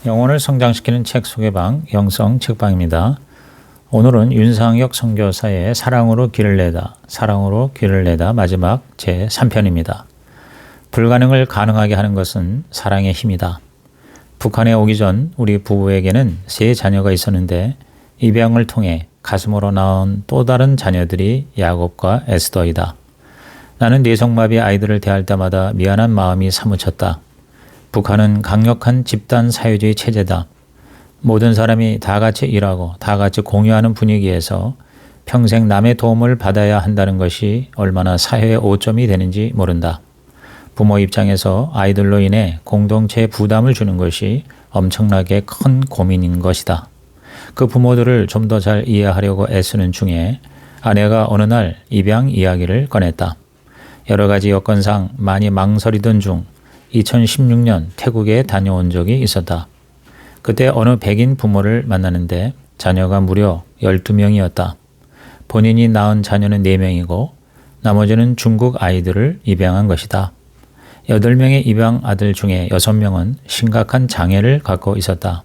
영혼을 성장시키는 책 소개방 영성 책방입니다. 오늘은 윤상혁 선교사의 사랑으로 길을 내다 마지막 제3편입니다. 불가능을 가능하게 하는 것은 사랑의 힘이다. 북한에 오기 전 우리 부부에게는 3 자녀가 있었는데 입양을 통해 가슴으로 낳은 또 다른 자녀들이 야곱과 에스더이다. 나는 내성마비 아이들을 대할 때마다 미안한 마음이 사무쳤다. 북한은 강력한 집단 사회주의 체제다. 모든 사람이 다 같이 일하고 다 같이 공유하는 분위기에서 평생 남의 도움을 받아야 한다는 것이 얼마나 사회의 오점이 되는지 모른다. 부모 입장에서 아이들로 인해 공동체에 부담을 주는 것이 엄청나게 큰 고민인 것이다. 그 부모들을 좀 더 잘 이해하려고 애쓰는 중에 아내가 어느 날 입양 이야기를 꺼냈다. 여러 가지 여건상 많이 망설이던 중 2016년 태국에 다녀온 적이 있었다. 그때 어느 백인 부모를 만나는데 자녀가 무려 12명이었다. 본인이 낳은 자녀는 4명이고 나머지는 중국 아이들을 입양한 것이다. 8명의 입양 아들 중에 6명은 심각한 장애를 갖고 있었다.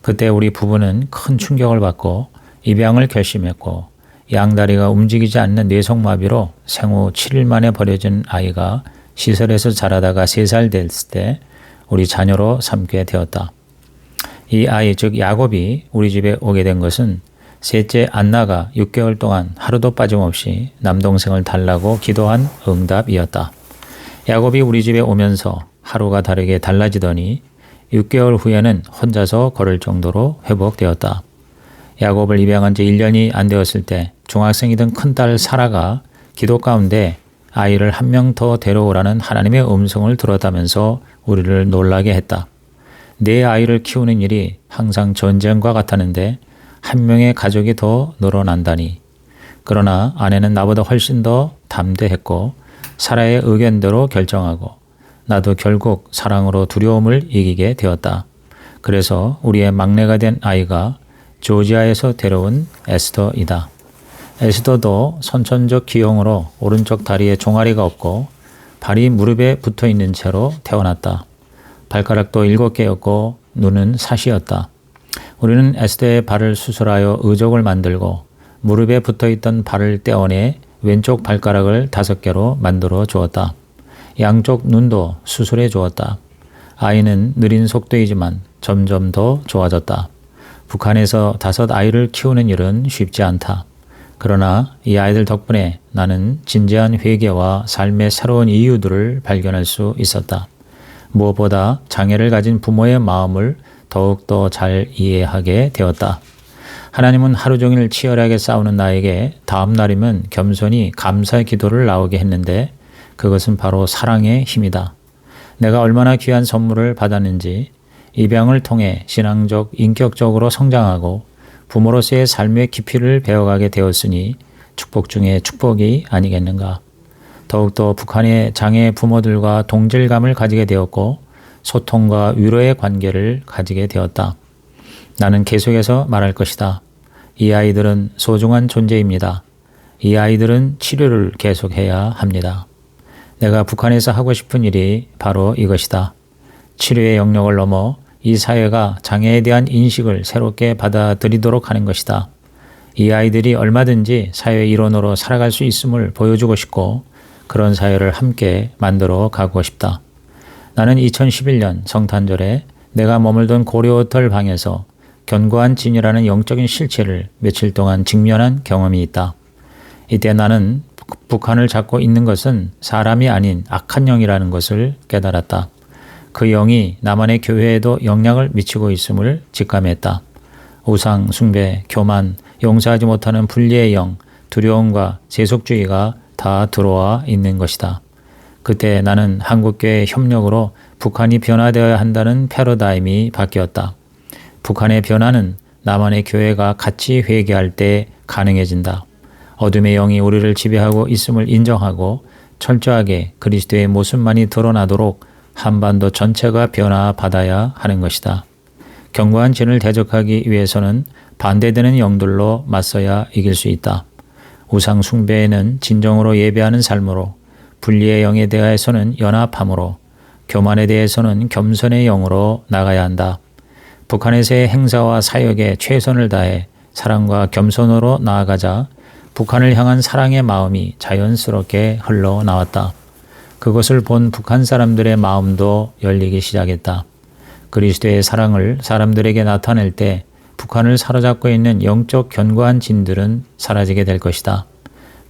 그때 우리 부부는 큰 충격을 받고 입양을 결심했고 양다리가 움직이지 않는 뇌성마비로 생후 7일 만에 버려진 아이가 시설에서 자라다가 3살 됐을 때 우리 자녀로 삼게 되었다. 이 아이 즉 야곱이 우리 집에 오게 된 것은 셋째 안나가 6개월 동안 하루도 빠짐없이 남동생을 달라고 기도한 응답이었다. 야곱이 우리 집에 오면서 하루가 다르게 달라지더니 6개월 후에는 혼자서 걸을 정도로 회복되었다. 야곱을 입양한 지 1년이 안 되었을 때 중학생이던 큰딸 사라가 기도 가운데 아이를 1명 더 데려오라는 하나님의 음성을 들었다면서 우리를 놀라게 했다. 내 아이를 키우는 일이 항상 전쟁과 같았는데 1명의 가족이 더 늘어난다니. 그러나 아내는 나보다 훨씬 더 담대했고 사라의 의견대로 결정하고 나도 결국 사랑으로 두려움을 이기게 되었다. 그래서 우리의 막내가 된 아이가 조지아에서 데려온 에스더이다. 에스더도 선천적 기형으로 오른쪽 다리에 종아리가 없고 발이 무릎에 붙어 있는 채로 태어났다. 발가락도 7개였고 눈은 사시였다. 우리는 에스더의 발을 수술하여 의족을 만들고 무릎에 붙어 있던 발을 떼어내 왼쪽 발가락을 5개로 만들어 주었다. 양쪽 눈도 수술해 주었다. 아이는 느린 속도이지만 점점 더 좋아졌다. 북한에서 5 아이를 키우는 일은 쉽지 않다. 그러나 이 아이들 덕분에 나는 진지한 회개와 삶의 새로운 이유들을 발견할 수 있었다. 무엇보다 장애를 가진 부모의 마음을 더욱더 잘 이해하게 되었다. 하나님은 하루 종일 치열하게 싸우는 나에게 다음 날이면 겸손히 감사의 기도를 나오게 했는데 그것은 바로 사랑의 힘이다. 내가 얼마나 귀한 선물을 받았는지 입양을 통해 신앙적, 인격적으로 성장하고 부모로서의 삶의 깊이를 배워가게 되었으니 축복 중에 축복이 아니겠는가. 더욱더 북한의 장애 부모들과 동질감을 가지게 되었고 소통과 위로의 관계를 가지게 되었다. 나는 계속해서 말할 것이다. 이 아이들은 소중한 존재입니다. 이 아이들은 치료를 계속해야 합니다. 내가 북한에서 하고 싶은 일이 바로 이것이다. 치료의 영역을 넘어 이 사회가 장애에 대한 인식을 새롭게 받아들이도록 하는 것이다. 이 아이들이 얼마든지 사회 일원으로 살아갈 수 있음을 보여주고 싶고 그런 사회를 함께 만들어 가고 싶다. 나는 2011년 성탄절에 내가 머물던 고려호텔 방에서 견고한 진이라는 영적인 실체를 며칠 동안 직면한 경험이 있다. 이때 나는 북한을 잡고 있는 것은 사람이 아닌 악한 영이라는 것을 깨달았다. 그 영이 나만의 교회에도 영향을 미치고 있음을 직감했다. 우상, 숭배, 교만, 용서하지 못하는 분리의 영, 두려움과 세속주의가 다 들어와 있는 것이다. 그때 나는 한국교회의 협력으로 북한이 변화되어야 한다는 패러다임이 바뀌었다. 북한의 변화는 나만의 교회가 같이 회개할 때 가능해진다. 어둠의 영이 우리를 지배하고 있음을 인정하고 철저하게 그리스도의 모습만이 드러나도록 한반도 전체가 변화받아야 하는 것이다. 견고한 진을 대적하기 위해서는 반대되는 영들로 맞서야 이길 수 있다. 우상 숭배에는 진정으로 예배하는 삶으로, 분리의 영에 대해서는 연합함으로, 교만에 대해서는 겸손의 영으로 나가야 한다. 북한에서의 행사와 사역에 최선을 다해 사랑과 겸손으로 나아가자 북한을 향한 사랑의 마음이 자연스럽게 흘러나왔다. 그것을 본 북한 사람들의 마음도 열리기 시작했다. 그리스도의 사랑을 사람들에게 나타낼 때 북한을 사로잡고 있는 영적 견고한 진들은 사라지게 될 것이다.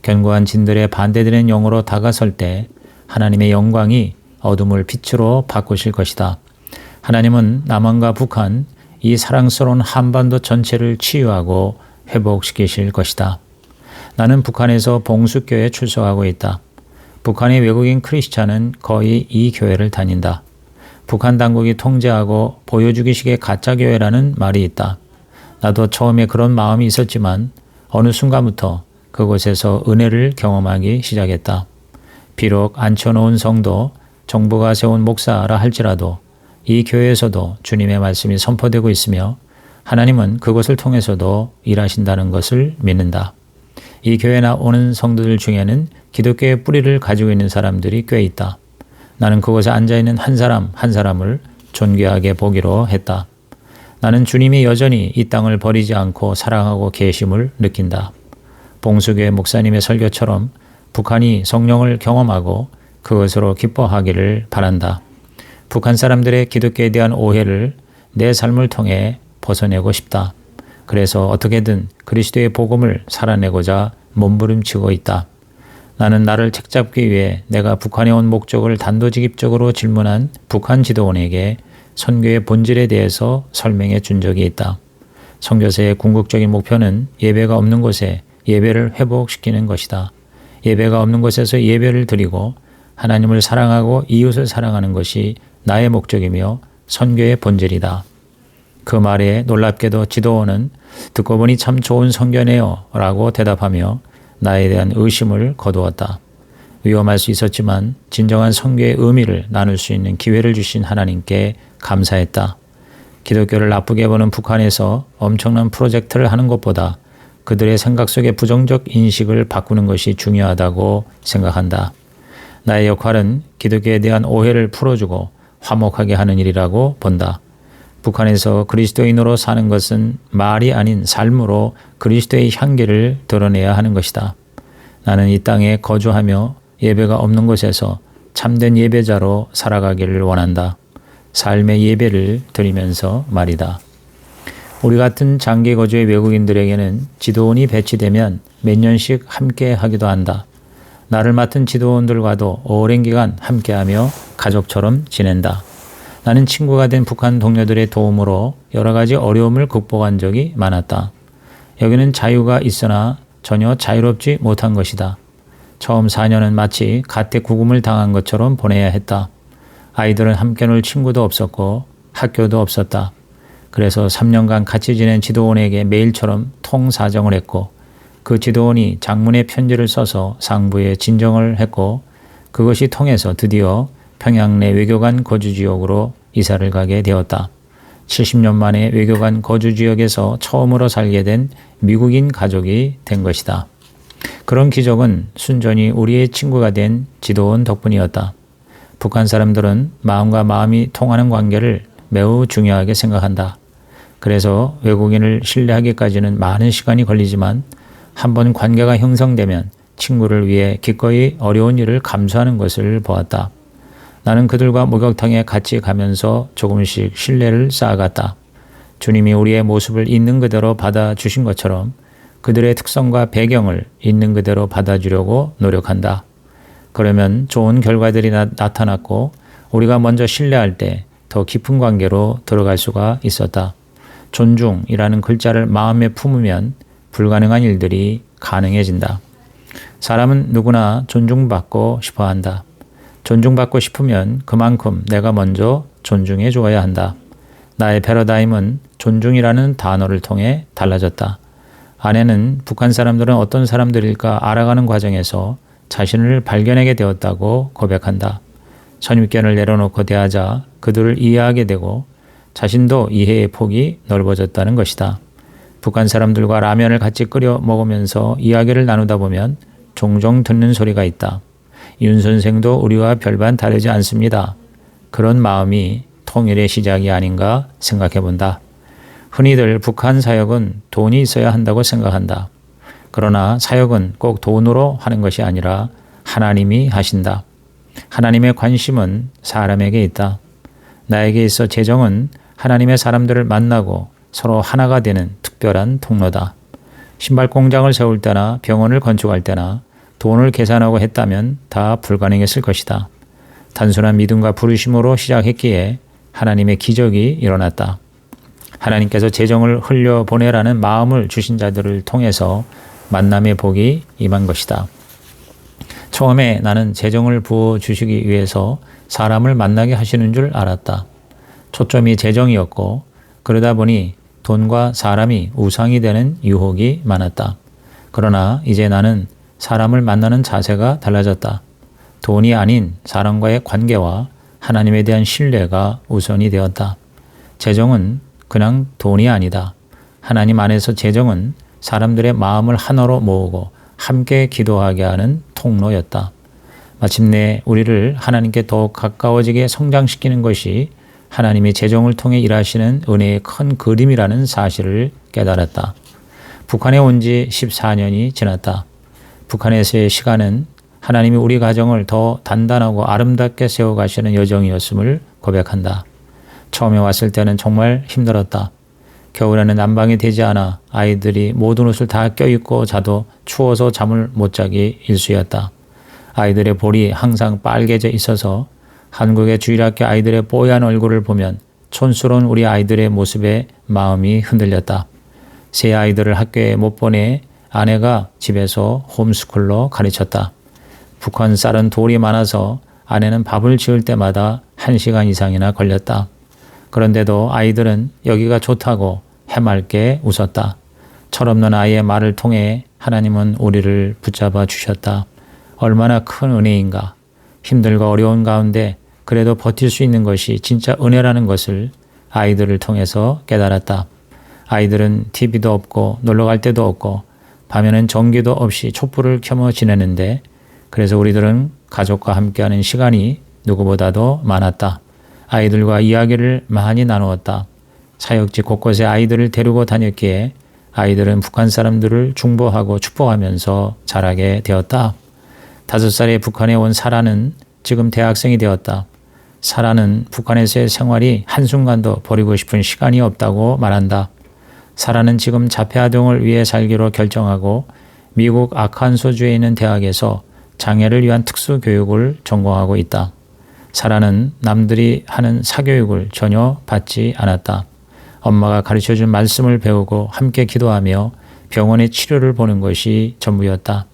견고한 진들의 반대되는 영으로 다가설 때 하나님의 영광이 어둠을 빛으로 바꾸실 것이다. 하나님은 남한과 북한, 이 사랑스러운 한반도 전체를 치유하고 회복시키실 것이다. 나는 북한에서 봉수교회에 출석하고 있다. 북한의 외국인 크리스찬은 거의 이 교회를 다닌다. 북한 당국이 통제하고 보여주기식의 가짜교회라는 말이 있다. 나도 처음에 그런 마음이 있었지만 어느 순간부터 그곳에서 은혜를 경험하기 시작했다. 비록 앉혀놓은 성도, 정부가 세운 목사라 할지라도 이 교회에서도 주님의 말씀이 선포되고 있으며 하나님은 그것을 통해서도 일하신다는 것을 믿는다. 이 교회에 오는 성도들 중에는 기독교의 뿌리를 가지고 있는 사람들이 꽤 있다. 나는 그곳에 앉아있는 한 사람 한 사람을 존귀하게 보기로 했다. 나는 주님이 여전히 이 땅을 버리지 않고 사랑하고 계심을 느낀다. 봉수교회 목사님의 설교처럼 북한이 성령을 경험하고 그것으로 기뻐하기를 바란다. 북한 사람들의 기독교에 대한 오해를 내 삶을 통해 벗어내고 싶다. 그래서 어떻게든 그리스도의 복음을 살아내고자 몸부림치고 있다. 나는 나를 책잡기 위해 내가 북한에 온 목적을 단도직입적으로 질문한 북한 지도원에게 선교의 본질에 대해서 설명해 준 적이 있다. 선교사의 궁극적인 목표는 예배가 없는 곳에 예배를 회복시키는 것이다. 예배가 없는 곳에서 예배를 드리고 하나님을 사랑하고 이웃을 사랑하는 것이 나의 목적이며 선교의 본질이다. 그 말에 놀랍게도 지도원은 듣고 보니 참 좋은 선교네요 라고 대답하며 나에 대한 의심을 거두었다. 위험할 수 있었지만 진정한 선교의 의미를 나눌 수 있는 기회를 주신 하나님께 감사했다. 기독교를 나쁘게 보는 북한에서 엄청난 프로젝트를 하는 것보다 그들의 생각 속의 부정적 인식을 바꾸는 것이 중요하다고 생각한다. 나의 역할은 기독교에 대한 오해를 풀어주고 화목하게 하는 일이라고 본다. 북한에서 그리스도인으로 사는 것은 말이 아닌 삶으로 그리스도의 향기를 드러내야 하는 것이다. 나는 이 땅에 거주하며 예배가 없는 곳에서 참된 예배자로 살아가기를 원한다. 삶의 예배를 드리면서 말이다. 우리 같은 장기 거주의 외국인들에게는 지도원이 배치되면 몇 년씩 함께 하기도 한다. 나를 맡은 지도원들과도 오랜 기간 함께하며 가족처럼 지낸다. 나는 친구가 된 북한 동료들의 도움으로 여러 가지 어려움을 극복한 적이 많았다. 여기는 자유가 있으나 전혀 자유롭지 못한 것이다. 처음 4년은 마치 가택 구금을 당한 것처럼 보내야 했다. 아이들은 함께 놀 친구도 없었고 학교도 없었다. 그래서 3년간 같이 지낸 지도원에게 매일처럼 통사정을 했고 그 지도원이 장문의 편지를 써서 상부에 진정을 했고 그것이 통해서 드디어 평양 내 외교관 거주지역으로 이사를 가게 되었다. 70년 만에 외교관 거주지역에서 처음으로 살게 된 미국인 가족이 된 것이다. 그런 기적은 순전히 우리의 친구가 된 지도원 덕분이었다. 북한 사람들은 마음과 마음이 통하는 관계를 매우 중요하게 생각한다. 그래서 외국인을 신뢰하기까지는 많은 시간이 걸리지만 한번 관계가 형성되면 친구를 위해 기꺼이 어려운 일을 감수하는 것을 보았다. 나는 그들과 목욕탕에 같이 가면서 조금씩 신뢰를 쌓아갔다. 주님이 우리의 모습을 있는 그대로 받아주신 것처럼 그들의 특성과 배경을 있는 그대로 받아주려고 노력한다. 그러면 좋은 결과들이 나타났고 우리가 먼저 신뢰할 때 더 깊은 관계로 들어갈 수가 있었다. 존중이라는 글자를 마음에 품으면 불가능한 일들이 가능해진다. 사람은 누구나 존중받고 싶어 한다. 존중받고 싶으면 그만큼 내가 먼저 존중해 주어야 한다. 나의 패러다임은 존중이라는 단어를 통해 달라졌다. 아내는 북한 사람들은 어떤 사람들일까 알아가는 과정에서 자신을 발견하게 되었다고 고백한다. 선입견을 내려놓고 대하자 그들을 이해하게 되고 자신도 이해의 폭이 넓어졌다는 것이다. 북한 사람들과 라면을 같이 끓여 먹으면서 이야기를 나누다 보면 종종 듣는 소리가 있다. 윤 선생도 우리와 별반 다르지 않습니다. 그런 마음이 통일의 시작이 아닌가 생각해 본다. 흔히들 북한 사역은 돈이 있어야 한다고 생각한다. 그러나 사역은 꼭 돈으로 하는 것이 아니라 하나님이 하신다. 하나님의 관심은 사람에게 있다. 나에게 있어 재정은 하나님의 사람들을 만나고 서로 하나가 되는 특별한 통로다. 신발 공장을 세울 때나 병원을 건축할 때나 돈을 계산하고 했다면 다 불가능했을 것이다. 단순한 믿음과 부르심으로 시작했기에 하나님의 기적이 일어났다. 하나님께서 재정을 흘려보내라는 마음을 주신 자들을 통해서 만남의 복이 임한 것이다. 처음에 나는 재정을 부어주시기 위해서 사람을 만나게 하시는 줄 알았다. 초점이 재정이었고 그러다 보니 돈과 사람이 우상이 되는 유혹이 많았다. 그러나 이제 나는 사람을 만나는 자세가 달라졌다. 돈이 아닌 사람과의 관계와 하나님에 대한 신뢰가 우선이 되었다. 재정은 그냥 돈이 아니다. 하나님 안에서 재정은 사람들의 마음을 하나로 모으고 함께 기도하게 하는 통로였다. 마침내 우리를 하나님께 더욱 가까워지게 성장시키는 것이 하나님이 재정을 통해 일하시는 은혜의 큰 그림이라는 사실을 깨달았다. 북한에 온 지 14년이 지났다. 북한에서의 시간은 하나님이 우리 가정을 더 단단하고 아름답게 세워가시는 여정이었음을 고백한다. 처음에 왔을 때는 정말 힘들었다. 겨울에는 난방이 되지 않아 아이들이 모든 옷을 다 껴입고 자도 추워서 잠을 못 자기 일쑤였다. 아이들의 볼이 항상 빨개져 있어서 한국의 주일학교 아이들의 뽀얀 얼굴을 보면 촌스러운 우리 아이들의 모습에 마음이 흔들렸다. 새 아이들을 학교에 못 보내 아내가 집에서 홈스쿨로 가르쳤다. 북한 쌀은 돌이 많아서 아내는 밥을 지을 때마다 1시간 이상이나 걸렸다. 그런데도 아이들은 여기가 좋다고 해맑게 웃었다. 철없는 아이의 말을 통해 하나님은 우리를 붙잡아 주셨다. 얼마나 큰 은혜인가. 힘들고 어려운 가운데 그래도 버틸 수 있는 것이 진짜 은혜라는 것을 아이들을 통해서 깨달았다. 아이들은 TV도 없고 놀러갈 데도 없고 밤에는 전기도 없이 촛불을 켜며 지내는데 그래서 우리들은 가족과 함께하는 시간이 누구보다도 많았다. 아이들과 이야기를 많이 나누었다. 사역지 곳곳에 아이들을 데리고 다녔기에 아이들은 북한 사람들을 중보하고 축복하면서 자라게 되었다. 5살에 북한에 온 사라는 지금 대학생이 되었다. 사라는 북한에서의 생활이 한순간도 버리고 싶은 시간이 없다고 말한다. 사라는 지금 자폐아동을 위해 살기로 결정하고 미국 아칸소주에 있는 대학에서 장애를 위한 특수교육을 전공하고 있다. 사라는 남들이 하는 사교육을 전혀 받지 않았다. 엄마가 가르쳐준 말씀을 배우고 함께 기도하며 병원의 치료를 보는 것이 전부였다.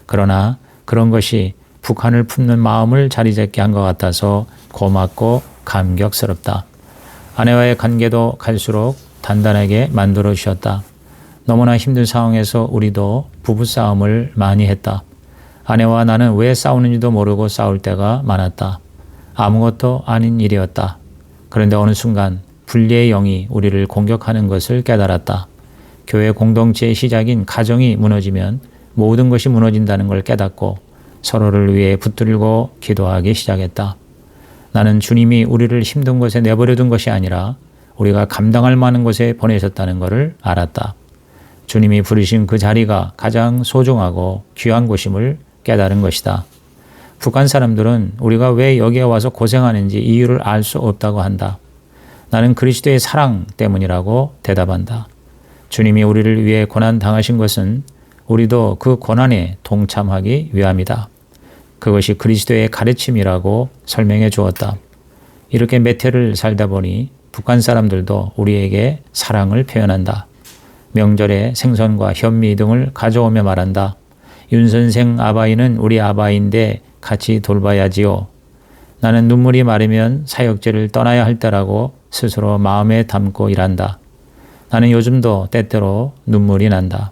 그러나 그런 것이 북한을 품는 마음을 자리잡게 한 것 같아서 고맙고 감격스럽다. 아내와의 관계도 갈수록 단단하게 만들어 주셨다. 너무나 힘든 상황에서 우리도 부부싸움을 많이 했다. 아내와 나는 왜 싸우는지도 모르고 싸울 때가 많았다. 아무것도 아닌 일이었다. 그런데 어느 순간 분리의 영이 우리를 공격하는 것을 깨달았다. 교회 공동체의 시작인 가정이 무너지면 모든 것이 무너진다는 걸 깨닫고 서로를 위해 붙들고 기도하기 시작했다. 나는 주님이 우리를 힘든 곳에 내버려둔 것이 아니라 우리가 감당할 만한 곳에 보내셨다는 것을 알았다. 주님이 부르신 그 자리가 가장 소중하고 귀한 곳임을 깨달은 것이다. 북한 사람들은 우리가 왜 여기에 와서 고생하는지 이유를 알 수 없다고 한다. 나는 그리스도의 사랑 때문이라고 대답한다. 주님이 우리를 위해 고난 당하신 것은 우리도 그 고난에 동참하기 위함이다. 그것이 그리스도의 가르침이라고 설명해 주었다. 이렇게 몇 해를 살다 보니 북한 사람들도 우리에게 사랑을 표현한다. 명절에 생선과 현미 등을 가져오며 말한다. 윤 선생 아바이는 우리 아바이인데 같이 돌봐야지요. 나는 눈물이 마르면 사역지를 떠나야 할 때라고 스스로 마음에 담고 일한다. 나는 요즘도 때때로 눈물이 난다.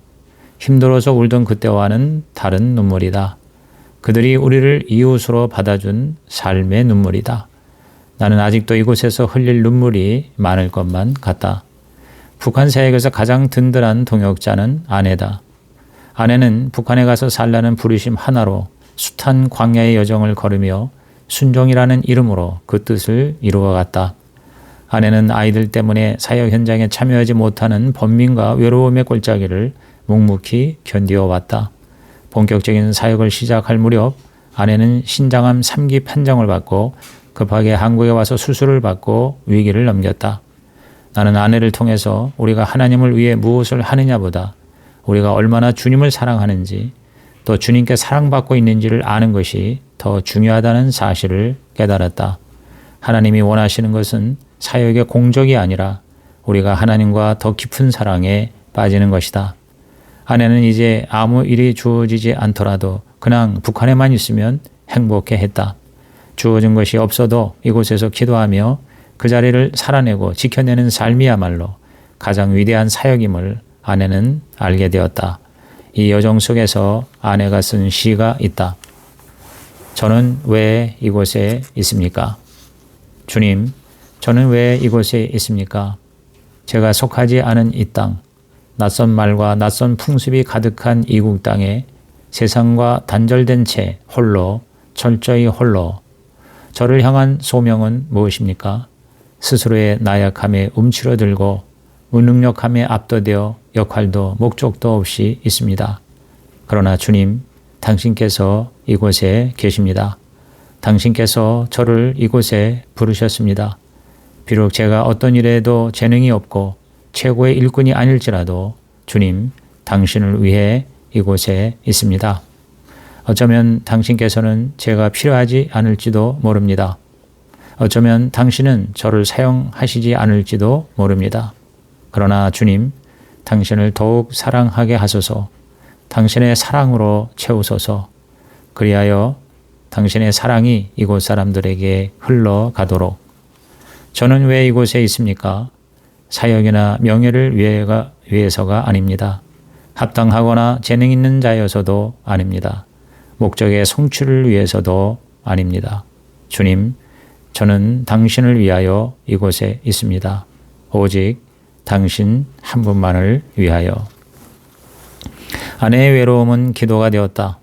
힘들어서 울던 그때와는 다른 눈물이다. 그들이 우리를 이웃으로 받아준 삶의 눈물이다. 나는 아직도 이곳에서 흘릴 눈물이 많을 것만 같다. 북한 사역에서 가장 든든한 동역자는 아내다. 아내는 북한에 가서 살라는 부르심 하나로 숱한 광야의 여정을 걸으며 순종이라는 이름으로 그 뜻을 이루어갔다. 아내는 아이들 때문에 사역 현장에 참여하지 못하는 번민과 외로움의 골짜기를 묵묵히 견디어 왔다. 본격적인 사역을 시작할 무렵 아내는 신장암 3기 판정을 받고 급하게 한국에 와서 수술을 받고 위기를 넘겼다. 나는 아내를 통해서 우리가 하나님을 위해 무엇을 하느냐보다 우리가 얼마나 주님을 사랑하는지 또 주님께 사랑받고 있는지를 아는 것이 더 중요하다는 사실을 깨달았다. 하나님이 원하시는 것은 사역의 공적이 아니라 우리가 하나님과 더 깊은 사랑에 빠지는 것이다. 아내는 이제 아무 일이 주어지지 않더라도 그냥 북한에만 있으면 행복해 했다. 주어진 것이 없어도 이곳에서 기도하며 그 자리를 살아내고 지켜내는 삶이야말로 가장 위대한 사역임을 아내는 알게 되었다. 이 여정 속에서 아내가 쓴 시가 있다. 저는 왜 이곳에 있습니까? 주님, 저는 왜 이곳에 있습니까? 제가 속하지 않은 이 땅, 낯선 말과 낯선 풍습이 가득한 이국 땅에 세상과 단절된 채 홀로, 철저히 홀로, 저를 향한 소명은 무엇입니까? 스스로의 나약함에 움츠러들고 무능력함에 압도되어 역할도 목적도 없이 있습니다. 그러나 주님, 당신께서 이곳에 계십니다. 당신께서 저를 이곳에 부르셨습니다. 비록 제가 어떤 일에도 재능이 없고 최고의 일꾼이 아닐지라도 주님, 당신을 위해 이곳에 있습니다. 어쩌면 당신께서는 제가 필요하지 않을지도 모릅니다. 어쩌면 당신은 저를 사용하시지 않을지도 모릅니다. 그러나 주님, 당신을 더욱 사랑하게 하소서. 당신의 사랑으로 채우소서. 그리하여 당신의 사랑이 이곳 사람들에게 흘러가도록. 저는 왜 이곳에 있습니까? 사역이나 명예를 위해서가 아닙니다. 합당하거나 재능 있는 자여서도 아닙니다. 목적의 성취를 위해서도 아닙니다. 주님, 저는 당신을 위하여 이곳에 있습니다. 오직 당신 한 분만을 위하여. 아내의 외로움은 기도가 되었다.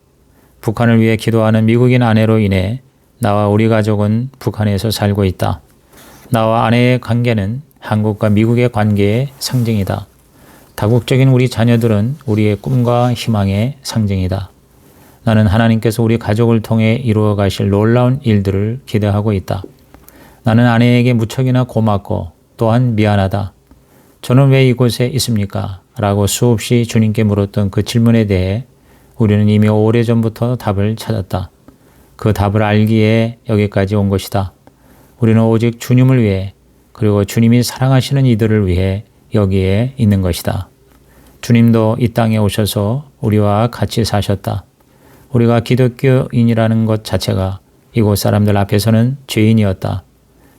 북한을 위해 기도하는 미국인 아내로 인해 나와 우리 가족은 북한에서 살고 있다. 나와 아내의 관계는 한국과 미국의 관계의 상징이다. 다국적인 우리 자녀들은 우리의 꿈과 희망의 상징이다. 나는 하나님께서 우리 가족을 통해 이루어 가실 놀라운 일들을 기대하고 있다. 나는 아내에게 무척이나 고맙고 또한 미안하다. 저는 왜 이곳에 있습니까? 라고 수없이 주님께 물었던 그 질문에 대해 우리는 이미 오래전부터 답을 찾았다. 그 답을 알기에 여기까지 온 것이다. 우리는 오직 주님을 위해 그리고 주님이 사랑하시는 이들을 위해 여기에 있는 것이다. 주님도 이 땅에 오셔서 우리와 같이 사셨다. 우리가 기독교인이라는 것 자체가 이곳 사람들 앞에서는 죄인이었다.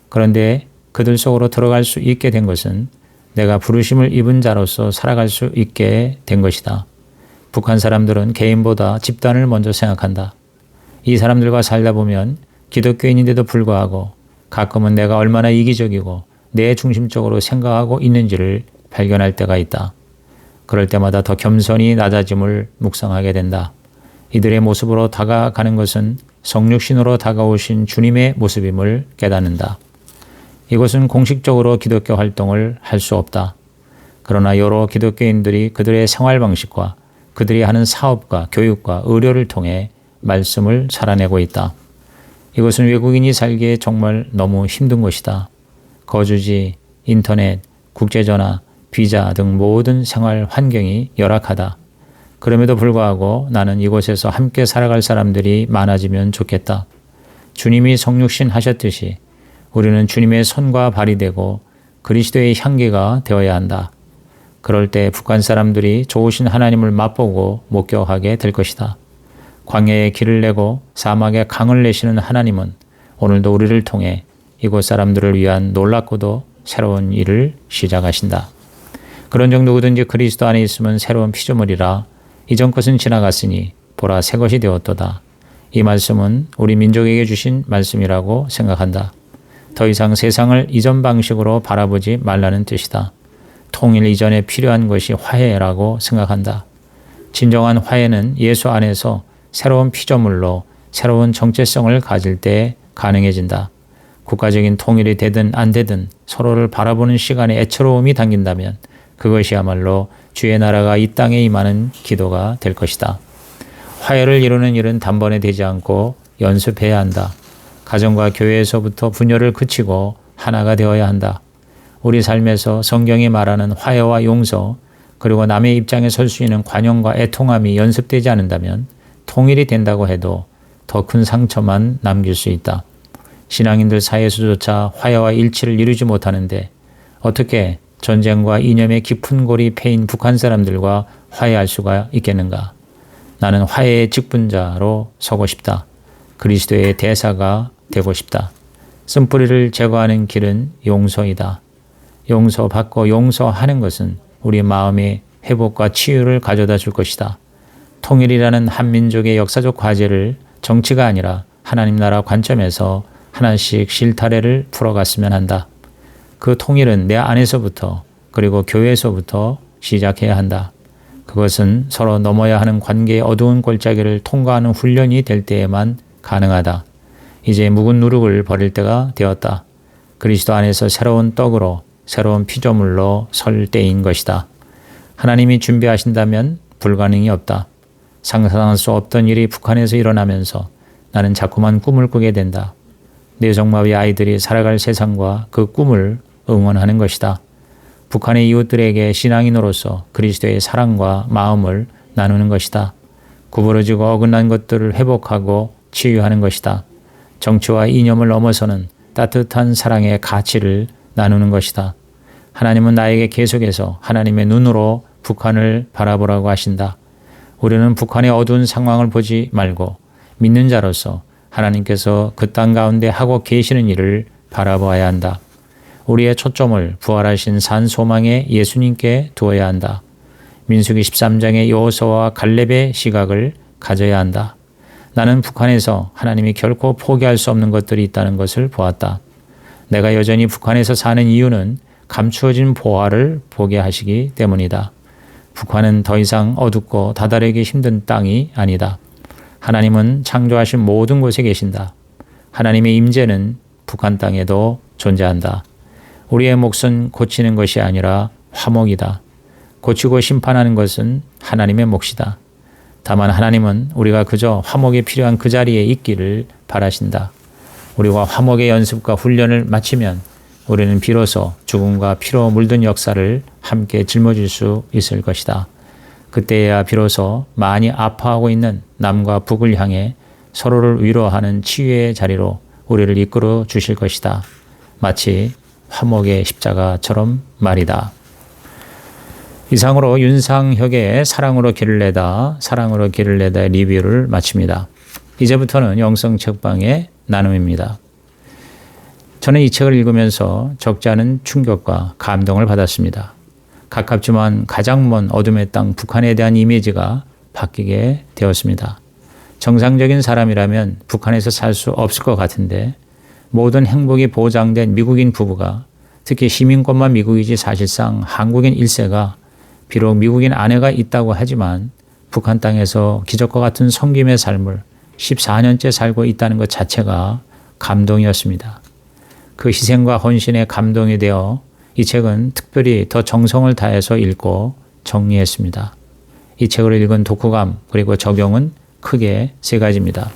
그런데 그들 속으로 들어갈 수 있게 된 것은 내가 부르심을 입은 자로서 살아갈 수 있게 된 것이다. 북한 사람들은 개인보다 집단을 먼저 생각한다. 이 사람들과 살다 보면 기독교인인데도 불구하고 가끔은 내가 얼마나 이기적이고 내 중심적으로 생각하고 있는지를 발견할 때가 있다. 그럴 때마다 더 겸손히 낮아짐을 묵상하게 된다. 이들의 모습으로 다가가는 것은 성육신으로 다가오신 주님의 모습임을 깨닫는다. 이것은 공식적으로 기독교 활동을 할 수 없다. 그러나 여러 기독교인들이 그들의 생활 방식과 그들이 하는 사업과 교육과 의료를 통해 말씀을 살아내고 있다. 이것은 외국인이 살기에 정말 너무 힘든 것이다. 거주지, 인터넷, 국제전화, 비자 등 모든 생활 환경이 열악하다. 그럼에도 불구하고 나는 이곳에서 함께 살아갈 사람들이 많아지면 좋겠다. 주님이 성육신 하셨듯이 우리는 주님의 손과 발이 되고 그리스도의 향기가 되어야 한다. 그럴 때 북한 사람들이 좋으신 하나님을 맛보고 목격하게 될 것이다. 광야에 길을 내고 사막에 강을 내시는 하나님은 오늘도 우리를 통해 이곳 사람들을 위한 놀랍고도 새로운 일을 시작하신다. 그런 정도든지 그리스도 안에 있으면 새로운 피조물이라 이전 것은 지나갔으니 보라 새 것이 되었도다. 이 말씀은 우리 민족에게 주신 말씀이라고 생각한다. 더 이상 세상을 이전 방식으로 바라보지 말라는 뜻이다. 통일 이전에 필요한 것이 화해라고 생각한다. 진정한 화해는 예수 안에서 새로운 피조물로 새로운 정체성을 가질 때 가능해진다. 국가적인 통일이 되든 안 되든 서로를 바라보는 시간에 애처로움이 담긴다면 그것이야말로 주의 나라가 이 땅에 임하는 기도가 될 것이다. 화해를 이루는 일은 단번에 되지 않고 연습해야 한다. 가정과 교회에서부터 분열을 그치고 하나가 되어야 한다. 우리 삶에서 성경이 말하는 화해와 용서 그리고 남의 입장에 설 수 있는 관용과 애통함이 연습되지 않는다면 통일이 된다고 해도 더 큰 상처만 남길 수 있다. 신앙인들 사이에서조차 화해와 일치를 이루지 못하는데 어떻게 전쟁과 이념의 깊은 골이 패인 북한 사람들과 화해할 수가 있겠는가? 나는 화해의 직분자로 서고 싶다. 그리스도의 대사가 되고 싶다. 쓴뿌리를 제거하는 길은 용서이다. 용서받고 용서하는 것은 우리 마음의 회복과 치유를 가져다 줄 것이다. 통일이라는 한민족의 역사적 과제를 정치가 아니라 하나님 나라 관점에서 하나씩 실타래를 풀어갔으면 한다. 그 통일은 내 안에서부터 그리고 교회에서부터 시작해야 한다. 그것은 서로 넘어야 하는 관계의 어두운 골짜기를 통과하는 훈련이 될 때에만 가능하다. 이제 묵은 누룩을 버릴 때가 되었다. 그리스도 안에서 새로운 떡으로 새로운 피조물로 설 때인 것이다. 하나님이 준비하신다면 불가능이 없다. 상상할 수 없던 일이 북한에서 일어나면서 나는 자꾸만 꿈을 꾸게 된다. 뇌종마비 아이들이 살아갈 세상과 그 꿈을 응원하는 것이다. 북한의 이웃들에게 신앙인으로서 그리스도의 사랑과 마음을 나누는 것이다. 구부러지고 어긋난 것들을 회복하고 치유하는 것이다. 정치와 이념을 넘어서는 따뜻한 사랑의 가치를 나누는 것이다. 하나님은 나에게 계속해서 하나님의 눈으로 북한을 바라보라고 하신다. 우리는 북한의 어두운 상황을 보지 말고 믿는 자로서 하나님께서 그 땅 가운데 하고 계시는 일을 바라보아야 한다. 우리의 초점을 부활하신 산 소망의 예수님께 두어야 한다. 민수기 13장의 여호수아와 갈렙의 시각을 가져야 한다. 나는 북한에서 하나님이 결코 포기할 수 없는 것들이 있다는 것을 보았다. 내가 여전히 북한에서 사는 이유는 감추어진 보화를 보게 하시기 때문이다. 북한은 더 이상 어둡고 다다르기 힘든 땅이 아니다. 하나님은 창조하신 모든 곳에 계신다. 하나님의 임재는 북한 땅에도 존재한다. 우리의 몫은 고치는 것이 아니라 화목이다. 고치고 심판하는 것은 하나님의 몫이다. 다만 하나님은 우리가 그저 화목이 필요한 그 자리에 있기를 바라신다. 우리가 화목의 연습과 훈련을 마치면 우리는 비로소 죽음과 피로 물든 역사를 함께 짊어질 수 있을 것이다. 그때야 비로소 많이 아파하고 있는 남과 북을 향해 서로를 위로하는 치유의 자리로 우리를 이끌어 주실 것이다. 마치 화목의 십자가처럼 말이다. 이상으로 윤상혁의 사랑으로 길을 내다 리뷰를 마칩니다. 이제부터는 영성 책방의 나눔입니다. 저는 이 책을 읽으면서 적지 않은 충격과 감동을 받았습니다. 가깝지만 가장 먼 어둠의 땅 북한에 대한 이미지가 바뀌게 되었습니다. 정상적인 사람이라면 북한에서 살 수 없을 것 같은데 모든 행복이 보장된 미국인 부부가 특히 시민권만 미국이지 사실상 한국인 1세가 비록 미국인 아내가 있다고 하지만 북한 땅에서 기적과 같은 섬김의 삶을 14년째 살고 있다는 것 자체가 감동이었습니다. 그 희생과 헌신에 감동이 되어 이 책은 특별히 더 정성을 다해서 읽고 정리했습니다. 이 책을 읽은 독후감 그리고 적용은 크게 세 가지입니다.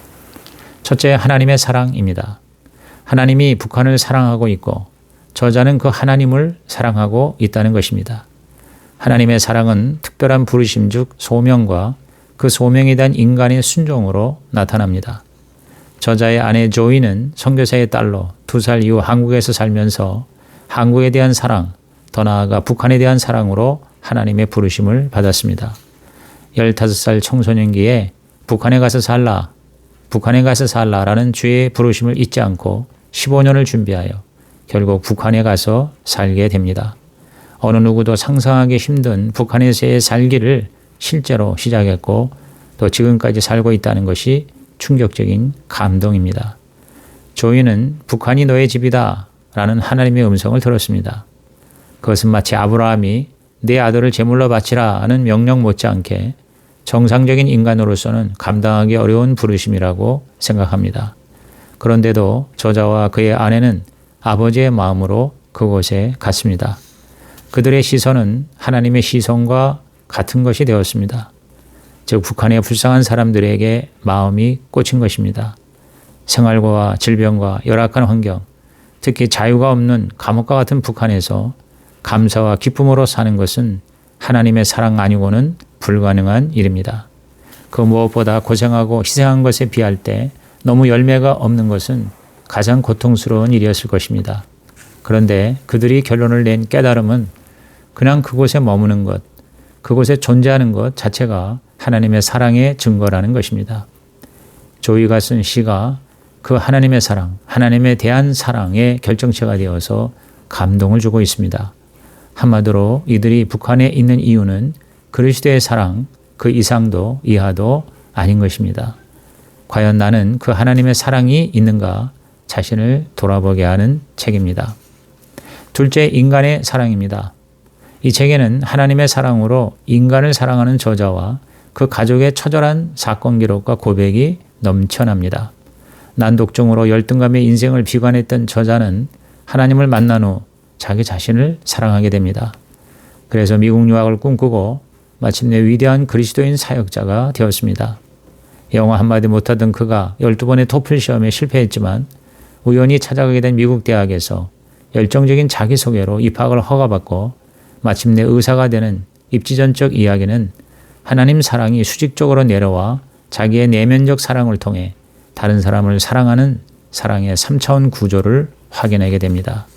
첫째, 하나님의 사랑입니다. 하나님이 북한을 사랑하고 있고 저자는 그 하나님을 사랑하고 있다는 것입니다. 하나님의 사랑은 특별한 부르심 즉 소명과 그 소명에 대한 인간의 순종으로 나타납니다. 저자의 아내 조이는 선교사의 딸로 2살 이후 한국에서 살면서 한국에 대한 사랑, 더 나아가 북한에 대한 사랑으로 하나님의 부르심을 받았습니다. 15살 청소년기에 북한에 가서 살라라는 주의 부르심을 잊지 않고 15년을 준비하여 결국 북한에 가서 살게 됩니다. 어느 누구도 상상하기 힘든 북한에서의 살기를 실제로 시작했고 또 지금까지 살고 있다는 것이 충격적인 감동입니다. 조이는 북한이 너의 집이다 라는 하나님의 음성을 들었습니다. 그것은 마치 아브라함이 내 아들을 제물로 바치라 하는 명령 못지않게 정상적인 인간으로서는 감당하기 어려운 부르심이라고 생각합니다. 그런데도 저자와 그의 아내는 아버지의 마음으로 그곳에 갔습니다. 그들의 시선은 하나님의 시선과 같은 것이 되었습니다. 즉 북한의 불쌍한 사람들에게 마음이 꽂힌 것입니다. 생활과 질병과 열악한 환경, 특히 자유가 없는 감옥과 같은 북한에서 감사와 기쁨으로 사는 것은 하나님의 사랑 아니고는 불가능한 일입니다. 그 무엇보다 고생하고 희생한 것에 비할 때 너무 열매가 없는 것은 가장 고통스러운 일이었을 것입니다. 그런데 그들이 결론을 낸 깨달음은 그냥 그곳에 머무는 것, 그곳에 존재하는 것 자체가 하나님의 사랑의 증거라는 것입니다. 조이가 쓴 시가 그 하나님의 사랑, 하나님에 대한 사랑의 결정체가 되어서 감동을 주고 있습니다. 한마디로 이들이 북한에 있는 이유는 그리스도의 사랑, 그 이상도 이하도 아닌 것입니다. 과연 나는 그 하나님의 사랑이 있는가 자신을 돌아보게 하는 책입니다. 둘째, 인간의 사랑입니다. 이 책에는 하나님의 사랑으로 인간을 사랑하는 저자와 그 가족의 처절한 사건 기록과 고백이 넘쳐납니다. 난독증으로 열등감의 인생을 비관했던 저자는 하나님을 만난 후 자기 자신을 사랑하게 됩니다. 그래서 미국 유학을 꿈꾸고 마침내 위대한 그리스도인 사역자가 되었습니다. 영어 한마디 못하던 그가 12번의 토플 시험에 실패했지만 우연히 찾아가게 된 미국 대학에서 열정적인 자기소개로 입학을 허가받고 마침내 의사가 되는 입지전적 이야기는 하나님 사랑이 수직적으로 내려와 자기의 내면적 사랑을 통해 다른 사람을 사랑하는 사랑의 3차원 구조를 확인하게 됩니다.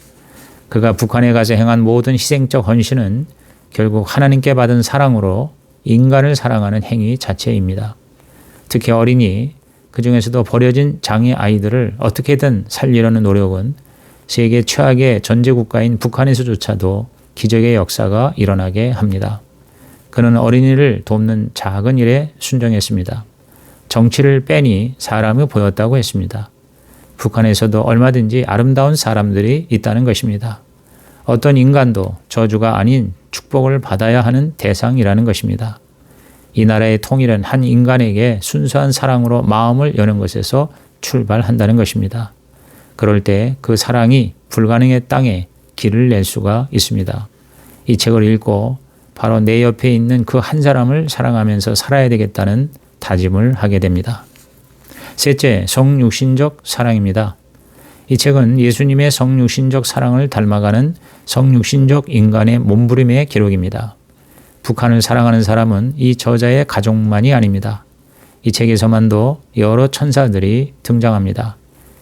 그가 북한에 가서 행한 모든 희생적 헌신은 결국 하나님께 받은 사랑으로 인간을 사랑하는 행위 자체입니다. 특히 어린이, 그중에서도 버려진 장애 아이들을 어떻게든 살리려는 노력은 세계 최악의 전제국가인 북한에서조차도 기적의 역사가 일어나게 합니다. 그는 어린이를 돕는 작은 일에 순종했습니다. 정치를 빼니 사람이 보였다고 했습니다. 북한에서도 얼마든지 아름다운 사람들이 있다는 것입니다. 어떤 인간도 저주가 아닌 축복을 받아야 하는 대상이라는 것입니다. 이 나라의 통일은 한 인간에게 순수한 사랑으로 마음을 여는 것에서 출발한다는 것입니다. 그럴 때 그 사랑이 불가능의 땅에 길을 낼 수가 있습니다. 이 책을 읽고 바로 내 옆에 있는 그 한 사람을 사랑하면서 살아야 되겠다는 다짐을 하게 됩니다. 셋째, 성육신적 사랑입니다. 이 책은 예수님의 성육신적 사랑을 닮아가는 성육신적 인간의 몸부림의 기록입니다. 북한을 사랑하는 사람은 이 저자의 가족만이 아닙니다. 이 책에서만도 여러 천사들이 등장합니다.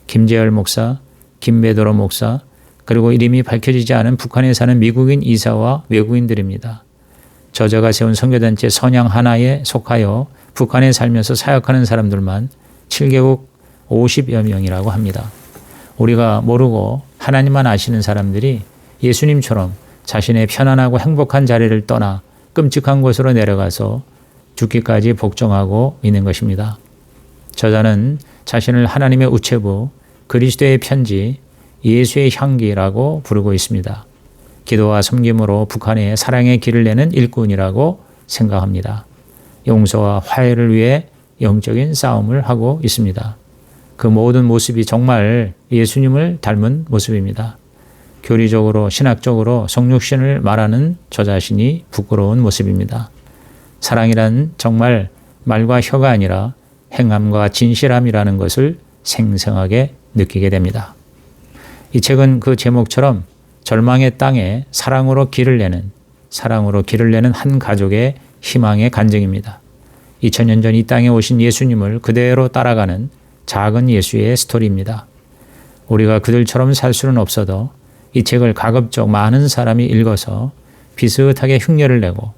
김재열 목사, 김베드로 목사, 그리고 이름이 밝혀지지 않은 북한에 사는 미국인 이사와 외국인들입니다. 저자가 세운 선교단체 선양 하나에 속하여 북한에 살면서 사역하는 사람들만 7개국 50여 명이라고 합니다. 우리가 모르고 하나님만 아시는 사람들이 예수님처럼 자신의 편안하고 행복한 자리를 떠나 끔찍한 곳으로 내려가서 죽기까지 복종하고 있는 것입니다. 저자는 자신을 하나님의 우체부, 그리스도의 편지, 예수의 향기라고 부르고 있습니다. 기도와 섬김으로 북한에 사랑의 길을 내는 일꾼이라고 생각합니다. 용서와 화해를 위해 영적인 싸움을 하고 있습니다. 그 모든 모습이 정말 예수님을 닮은 모습입니다. 교리적으로 신학적으로 성육신을 말하는 저 자신이 부끄러운 모습입니다. 사랑이란 정말 말과 혀가 아니라 행함과 진실함이라는 것을 생생하게 느끼게 됩니다. 이 책은 그 제목처럼 절망의 땅에 사랑으로 길을 내는 한 가족의 희망의 간증입니다. 2000년 전 이 땅에 오신 예수님을 그대로 따라가는 작은 예수의 스토리입니다. 우리가 그들처럼 살 수는 없어도 이 책을 가급적 많은 사람이 읽어서 비슷하게 흉내를 내고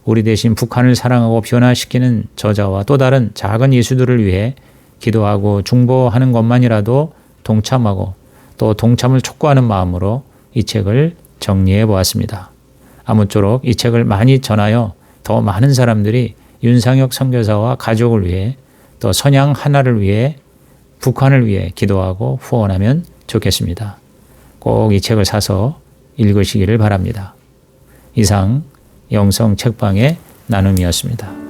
우리 대신 북한을 사랑하고 변화시키는 저자와 또 다른 작은 예수들을 위해 기도하고 중보하는 것만이라도 동참하고 또 동참을 촉구하는 마음으로 이 책을 정리해 보았습니다. 아무쪼록 이 책을 많이 전하여 더 많은 사람들이 윤상혁 선교사와 가족을 위해 또 선양 하나를 위해 북한을 위해 기도하고 후원하면 좋겠습니다. 꼭 이 책을 사서 읽으시기를 바랍니다. 이상 영성 책방의 나눔이었습니다.